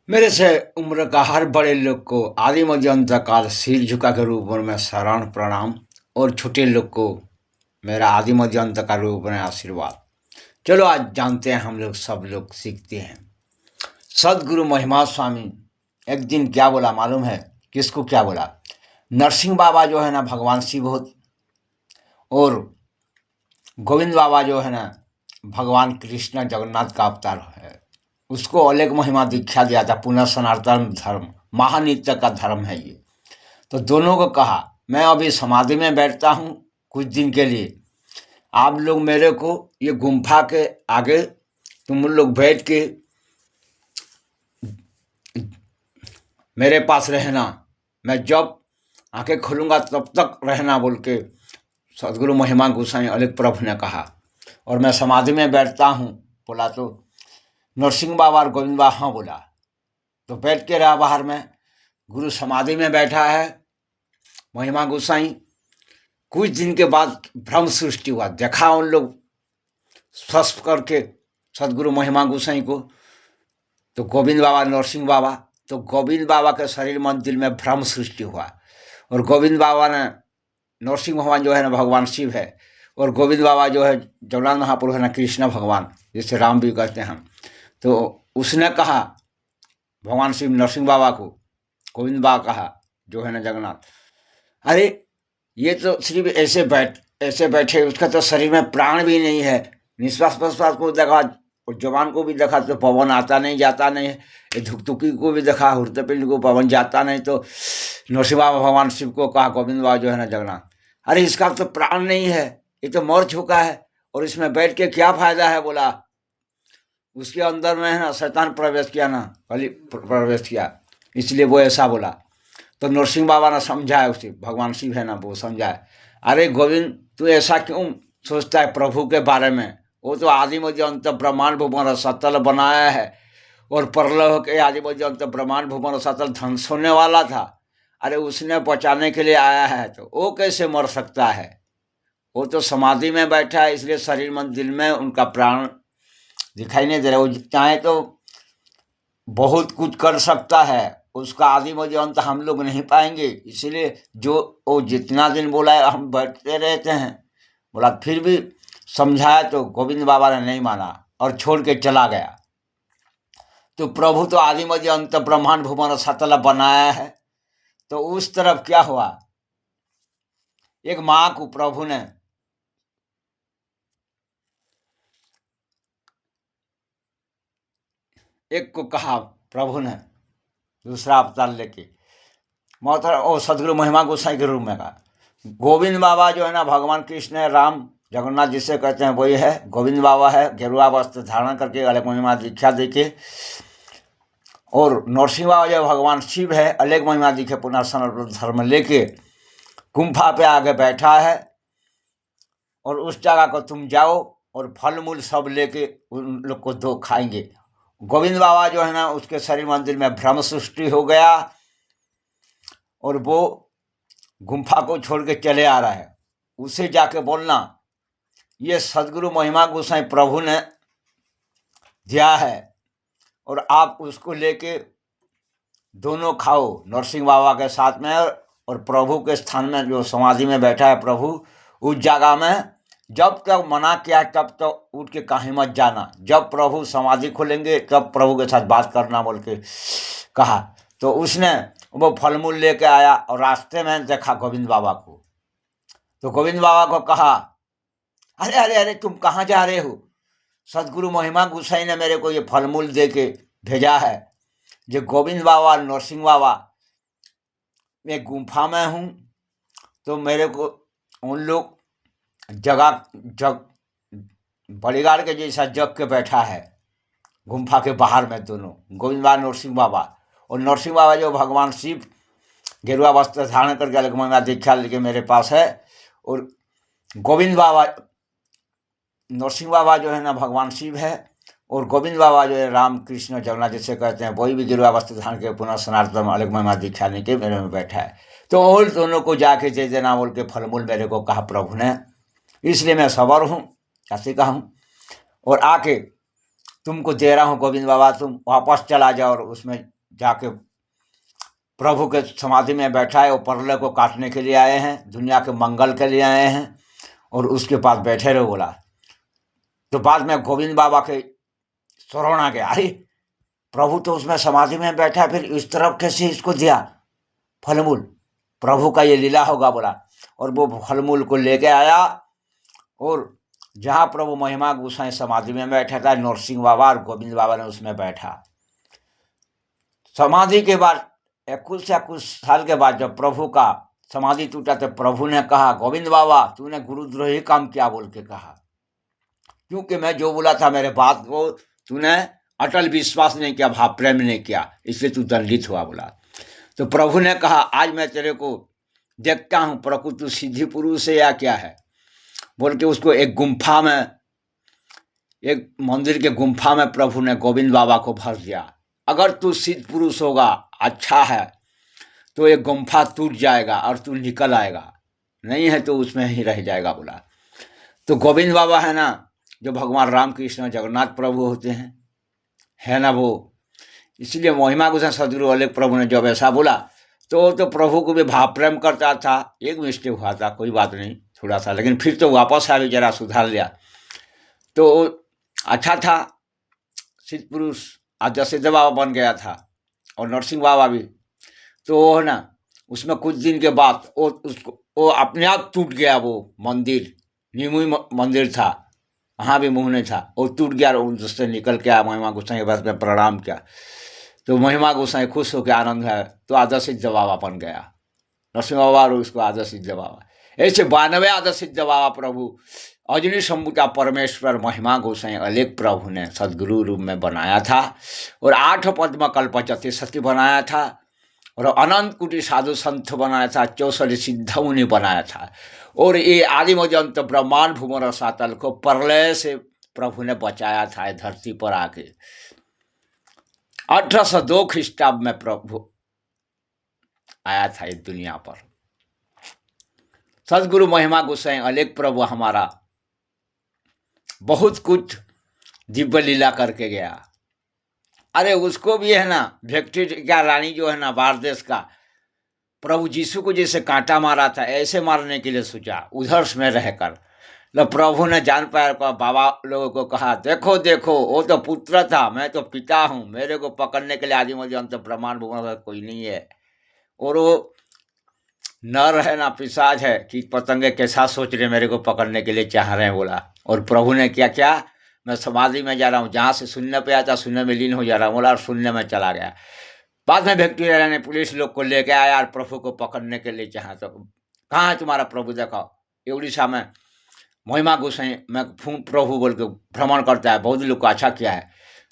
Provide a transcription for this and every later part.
मेरे से उम्र का हर बड़े लोग को आदि मध्य अंत काल सिर झुका के रूप में शरण प्रणाम और छोटे लोग को मेरा आदि मध्य अंत का रूप में आशीर्वाद। चलो आज जानते हैं, हम लोग सब लोग सीखते हैं। सदगुरु महिमा स्वामी एक दिन क्या बोला मालूम है? किसको क्या बोला? नरसिंह बाबा जो है ना भगवान शिव हो, और गोविंद बाबा जो है ना भगवान कृष्ण जगन्नाथ का अवतार है। उसको अलग महिमा दीक्षा दिया था। पुनः सनातन धर्म महानित्य का धर्म है ये। तो दोनों को कहा, मैं अभी समाधि में बैठता हूँ कुछ दिन के लिए, आप लोग मेरे को ये गुम्फा के आगे तुम लोग बैठ के मेरे पास रहना, मैं जब आंखें खोलूँगा तब तक रहना बोल के सदगुरु महिमा गोसाई अलग प्रभु ने कहा। और मैं समाधि में बैठता हूँ बोला तो नरसिंह बाबा और गोविंद बाबा हाँ बोला। तो बैठ के रहा बाहर में, गुरु समाधि में बैठा है महिमा गोसाई। कुछ दिन के बाद भ्रम सृष्टि हुआ, देखा उन लोग स्वस्थ करके सदगुरु महिमा गोसाई को। तो गोविंद बाबा नरसिंह बाबा, तो गोविंद बाबा के शरीर मंदिर में भ्रम सृष्टि हुआ। और गोविंद बाबा ने, नरसिंह भगवान जो है ना भगवान शिव है, और गोविंद बाबा जो है जगन्नाथ महाप्रभु है ना कृष्ण भगवान, जिसे राम भी कहते हैं हम। तो उसने कहा भगवान शिव नरसिंह बाबा को, गोविंद बाबा कहा जो है ना जगन्नाथ, अरे ये तो सिर्फ ऐसे बैठे, उसका तो शरीर में प्राण भी नहीं है। निश्वास प्रश्वास को देखा और जवान को भी देखा तो पवन आता नहीं जाता नहीं है। ये धुकधुकी को भी देखा, हृदयपिंड को पवन जाता नहीं। तो नरसिंह बाबा भगवान शिव को कहा, गोविंद बाबा जो है ना जगन्नाथ, अरे इसका तो प्राण नहीं है, ये तो मर चुका है, और इसमें बैठ के क्या फायदा है? बोला उसके अंदर में है ना शैतान प्रवेश किया ना, कली प्रवेश किया, इसलिए वो ऐसा बोला। तो नरसिंह बाबा ने समझाया उसे, भगवान शिव है ना वो समझाया, अरे गोविंद तू ऐसा क्यों सोचता है प्रभु के बारे में? वो तो आदि मध्य अंत ब्रह्मांड भुवन सतल बनाया है, और परलोक के आदि मध्य अंत ब्रह्मांड भुवन सतल ध्वंस होने वाला था। अरे उसने बचाने के लिए आया है, तो वो कैसे मर सकता है? वो तो समाधि में बैठा है, इसलिए शरीर मन दिल में उनका प्राण दिखाई नहीं दे रहा। वो चाहे तो बहुत कुछ कर सकता है, उसका आदि मध्य अंत हम लोग नहीं पाएंगे। इसलिए जो वो जितना दिन बोला है हम बैठते रहते हैं। बोला फिर भी समझाया तो गोविंद बाबा ने नहीं माना और छोड़ के चला गया। तो प्रभु तो आदि मध्य अंत ब्रह्मांड भुवन सतल बनाया है। तो उस तरफ क्या हुआ, एक माँ को प्रभु ने एक को कहा, प्रभु ने दूसरा अवतार लेके मोहतर और सदगुरु महिमा गोसाई के रूप में कहा, गोविंद बाबा जो है ना भगवान कृष्ण है, राम जगन्नाथ जिसे कहते हैं वही है। गोविंद बाबा है गेरुआ वस्त्र धारण करके अलग महिमा दीक्षा देके, और नरसिंह बाबा जो भगवान शिव है अलग महिमा दीखे पुनः सनातन धर्म लेके गुम्फा पे आगे बैठा है। और उस जगह को तुम जाओ और फल मूल सब लेके उन लोग को दो खाएंगे। गोविंद बाबा जो है ना उसके शरीर मंदिर में भ्रम सृष्टि हो गया, और वो गुम्फा को छोड़ के चले आ रहा है। उसे जाके बोलना ये सदगुरु महिमा गोसाई प्रभु ने दिया है, और आप उसको लेके दोनों खाओ नरसिंह बाबा के साथ में, और प्रभु के स्थान में जो समाधि में बैठा है प्रभु, उस जगह में जब तक मना किया तब तक उठ के कहीं मत जाना, जब प्रभु समाधि खोलेंगे तब प्रभु के साथ बात करना बोल के कहा। तो उसने वो फल मूल लेके आया और रास्ते में देखा गोविंद बाबा को। तो गोविंद बाबा को कहा, अरे अरे अरे तुम कहाँ जा रहे हो? सदगुरु महिमा गोसाई ने मेरे को ये फल मूल दे के भेजा है। जो गोविंद बाबा नरसिंह बाबा, मैं गुम्फा में हूँ, तो मेरे को उन लोग जगह जग बड़ीगाड़ के जैसा जग के बैठा है गुम्फा के बाहर में, दोनों गोविंद बाबा नरसिंह बाबा। और नरसिंह बाबा जो भगवान शिव गेरुआ वस्त्र धारण करके अलग महिमा दीक्षा लेके मेरे पास है, और गोविंद बाबा नरसिंह बाबा जो है ना भगवान शिव है, और गोविंद बाबा जो है राम कृष्ण जगन्नाथ जिसे कहते हैं वही भी गेरुआ वस्त्र धारण के पुनः सनातन अलग महिमा दीक्षा लेके मेरे में बैठा है। तो और दोनों को जाके दे देना बोल के फल मूल मेरे को कहा प्रभु ने। इसलिए मैं सबर हूँ, कैसे कहूँ, और आके तुमको दे रहा हूँ गोविंद बाबा, तुम वापस चला जाओ। और उसमें जाके प्रभु के समाधि में बैठा है, वो परलय को काटने के लिए आए हैं, दुनिया के मंगल के लिए आए हैं, और उसके पास बैठे रहो बोला। तो बाद में गोविंद बाबा के स्मरण आ गया, अरे प्रभु तो उसमें समाधि में बैठा, फिर इस तरफ कैसे इसको दिया फलमूल, प्रभु का ये लीला होगा बोला। और वो फलमूल को लेके आया, और जहाँ प्रभु महिमा गोसाई समाधि में बैठा था, नरसिंह बाबा और गोविंद बाबा ने उसमें बैठा। समाधि के बाद कुछ या कुछ साल के बाद जब प्रभु का समाधि टूटा, तो प्रभु ने कहा, गोविंद बाबा तूने गुरुद्रोही काम किया बोल के कहा, क्योंकि मैं जो बोला था मेरे बात को तूने अटल विश्वास नहीं किया, भाव प्रेम नहीं किया, इसलिए तू दंडित हुआ बोला। तो प्रभु ने कहा, आज मैं तेरे को देखता हूँ प्रभु तू सिद्धि पुरुष है या क्या है बोल के उसको एक गुम्फा में, एक मंदिर के गुम्फा में प्रभु ने गोविंद बाबा को भर दिया। अगर तू सिद्ध पुरुष होगा, अच्छा है, तो एक गुम्फा टूट जाएगा और तू निकल आएगा, नहीं है तो उसमें ही रह जाएगा बोला। तो गोविंद बाबा है ना, जो भगवान राम कृष्ण जगन्नाथ प्रभु होते हैं, है ना वो, इसलिए महिमा गोसाई सदगुरु अलग प्रभु ने जब ऐसा बोला, तो प्रभु को भी भाव प्रेम करता था। एक मिस्टेक हुआ था, कोई बात नहीं, थोड़ा सा, लेकिन फिर तो वापस आ भी जरा सुधार लिया, तो अच्छा था। सिद्ध पुरुष आज जसिद बाबा बन गया था, और नरसिंह बाबा भी। तो वो है ना, उसमें कुछ दिन के बाद वो अपने आप टूट गया। वो मंदिर नीमुई मंदिर था, वहाँ भी मुँह नहीं था, वो टूट गया, और उससे निकल के आया। महिमा गोसाई के पास में प्रणाम किया, तो महिमा गोसाई खुश होकर आनंद है, तो आदर्श सिद्ध बाबा बन गया नरसिंह बाबा, और उसको आदर्श सिद्ध बाबा। ऐसे 92 आदर्श सिद्ध बाबा प्रभु अजनी शंभुता परमेश्वर महिमा गोसाई अलेख प्रभु ने सदगुरु रूप में बनाया था, और 8 पद्म कल्प सती बनाया था, और अनंत कुटी साधु संत बनाया था, 64 सिद्ध मुनि बनाया था, और ये आदिमजंत ब्रह्मांड भूमर रसातल को प्रलय से प्रभु ने बचाया था धरती पर आके। 1802 ख्रीष्टाब्द में प्रभु आया था इस दुनिया पर। सदगुरु महिमा गोसाई अलेख प्रभु हमारा बहुत कुछ दिव्य लीला करके गया। अरे उसको भी है ना, विक्टोरिया रानी जो है ना बाहर देश का, प्रभु यीशु को जैसे कांटा मारा था, ऐसे मारने के लिए सोचा उधर में रहकर। तो प्रभु ने जान पाया, बाबा लोगों को कहा, देखो देखो वो तो पुत्र था, मैं तो पिता हूँ, मेरे को पकड़ने के लिए आदिमजंत ब्रह्मांड भूमि कोई नहीं है। और वो नर है ना पिशाच है, कीट पतंगे कैसा सोच रहे मेरे को पकड़ने के लिए चाह रहे हैं बोला। और प्रभु ने क्या क्या, मैं समाधि में जा रहा हूँ, जहाँ से शून्य पे आता शून्य में लीन हो जा रहा हूँ बोला, और शून्य में चला गया। बाद में विक्टोरिया ने पुलिस लोग को लेके आया और प्रभु को पकड़ने के लिए चाहा, तो कहाँ है तुम्हारा प्रभु, दिखाओ। ये उड़ीसा में महिमा गोसाई में प्रभु बोल के भ्रमण करता है, बहुत लोग को अच्छा किया है।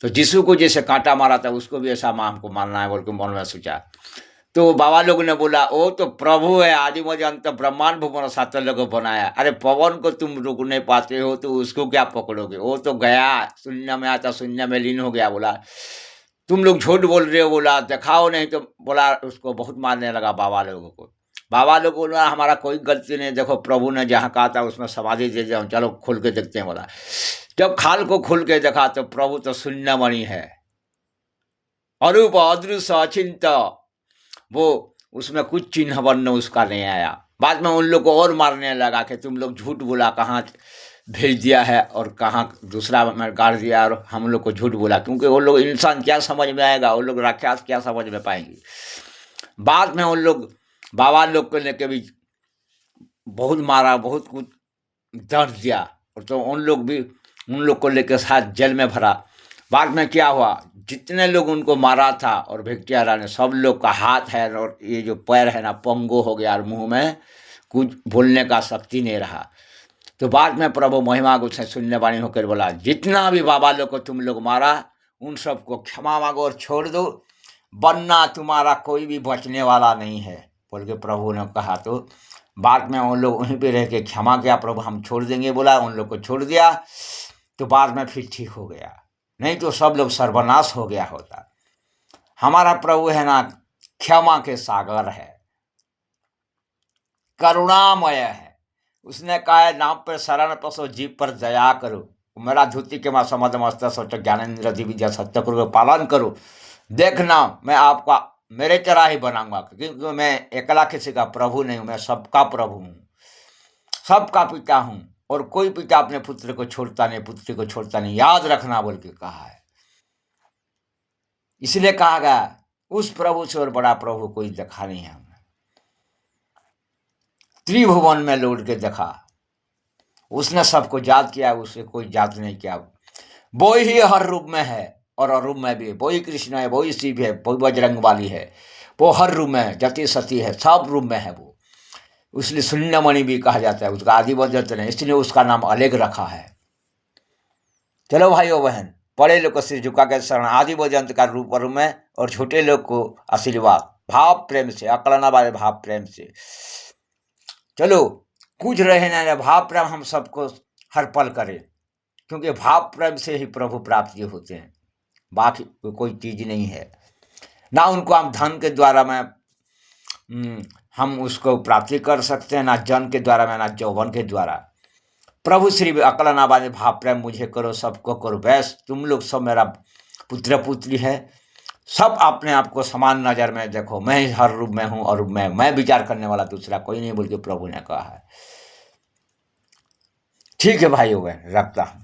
तो यीशु को जैसे कांटा मारा था, उसको भी ऐसा माँ हमको मारना है बोल के मन में सोचा। तो बाबा लोग ने बोला, वो तो प्रभु है, आदिमजंत ब्रह्मांड भूमन सात लोग बनाया। अरे पवन को तुम रोक नहीं पाते हो, तो उसको क्या पकड़ोगे, वो तो गया शून्य में आता शून्य में लीन हो गया बोला। तुम लोग झूठ बोल रहे हो बोला, दिखाओ नहीं तो बोला। उसको बहुत मारने लगा बाबा लोगों को। बाबा लोग बोला, हमारा कोई गलती नहीं, देखो प्रभु ने जहाँ कहा था उसमें समाधि दे जाओ, चलो खोल के देखते हैं बोला। जब खाल को खोल के देखा तो प्रभु तो शून्य मणि है, अरूप अदृश्य अचिंत, वो उसमें कुछ चिन्ह वर्ण उसका नहीं आया। बाद में उन लोग को और मारने लगा कि तुम लोग झूठ बोला, कहाँ भेज दिया है और कहाँ दूसरा में गाड़ दिया, और हम लोग को झूठ बोला, क्योंकि वो लोग इंसान क्या समझ में आएगा, वो लोग राक्षस क्या समझ में पाएंगे। बाद में उन लोग बाबा लोग को लेके भी बहुत मारा, बहुत कुछ दर्द दिया, और तो उन लोग को लेकर साथ जेल में भरा। बाद में क्या हुआ, जितने लोग उनको मारा था और विक्टोरिया रानी, सब लोग का हाथ है और ये जो पैर है ना पंगु हो गया, और मुंह में कुछ बोलने का शक्ति नहीं रहा। तो बाद में प्रभु महिमा गोसाई शून्यवाणी होकर बोला, जितना भी बाबा लोग को तुम लोग मारा, उन सबको क्षमा मांगो और छोड़ दो, वरना तुम्हारा कोई भी बचने वाला नहीं है बोल के प्रभु ने कहा। तो बाद में उन लोग वहीं पे रह के क्षमा किया, प्रभु हम छोड़ देंगे बोला, उन लोग को छोड़ दिया। तो बाद में फिर ठीक हो गया, नहीं तो सब लोग सर्वनाश हो गया होता। हमारा प्रभु है ना क्षमा के सागर है, करुणामय है। उसने कहा है, नाम पर शरण पसो जीव पर दया करो, मेरा धुति के माँ समद मस्त सत्य ज्ञानेन्द्र दिव्य सत्य करो पालन करो। देखना मैं आपका मेरे तरह ही बनाऊंगा, क्योंकि मैं अकेला किसी का प्रभु नहीं हूं, मैं सबका प्रभु हूं, सबका पिता हूं। और कोई पिता अपने पुत्र को छोड़ता नहीं, पुत्री को छोड़ता नहीं, याद रखना बोल के कहा है। इसलिए कहा गया उस प्रभु से और बड़ा प्रभु कोई देखा नहीं है। त्रिभुवन में लौट के देखा, उसने सबको याद किया, उससे कोई याद नहीं किया। वो ही हर रूप में है और अरूप में भी है, वही कृष्ण है, वही शिव है, वही बजरंग वाली है, वो हर रूप में है, जति सती है, सब रूप में है वो। इसलिए शून्यमणि भी कहा जाता है, उसका आदि वजंत नहीं, इसलिए उसका नाम अलग रखा है। चलो भाइयों बहन, बड़े लोग को सिर झुका के शरण, आदि वजंत का रूप में, और छोटे लोग को आशीर्वाद भाव प्रेम से, अकलना वाले भाव प्रेम से। चलो कुछ रहे ना भाव प्रेम हम सबको हर पल करें, क्योंकि भाव प्रेम से ही प्रभु प्राप्ति होते हैं, बाकी कोई चीज नहीं है। ना उनको हम धन के द्वारा में हम उसको प्राप्ति कर सकते हैं, ना जन के द्वारा में, ना यौवन के द्वारा। प्रभु श्री अकलना वाले भाव प्रेम मुझे करो, सबको करो वैस, तुम लोग सब मेरा पुत्र पुत्री है, सब अपने आप को समान नजर में देखो, मैं ही हर रूप में हूँ और मैं विचार करने वाला दूसरा कोई नहीं बोल के प्रभु ने कहा है। ठीक है भाइयों, रखता हूँ।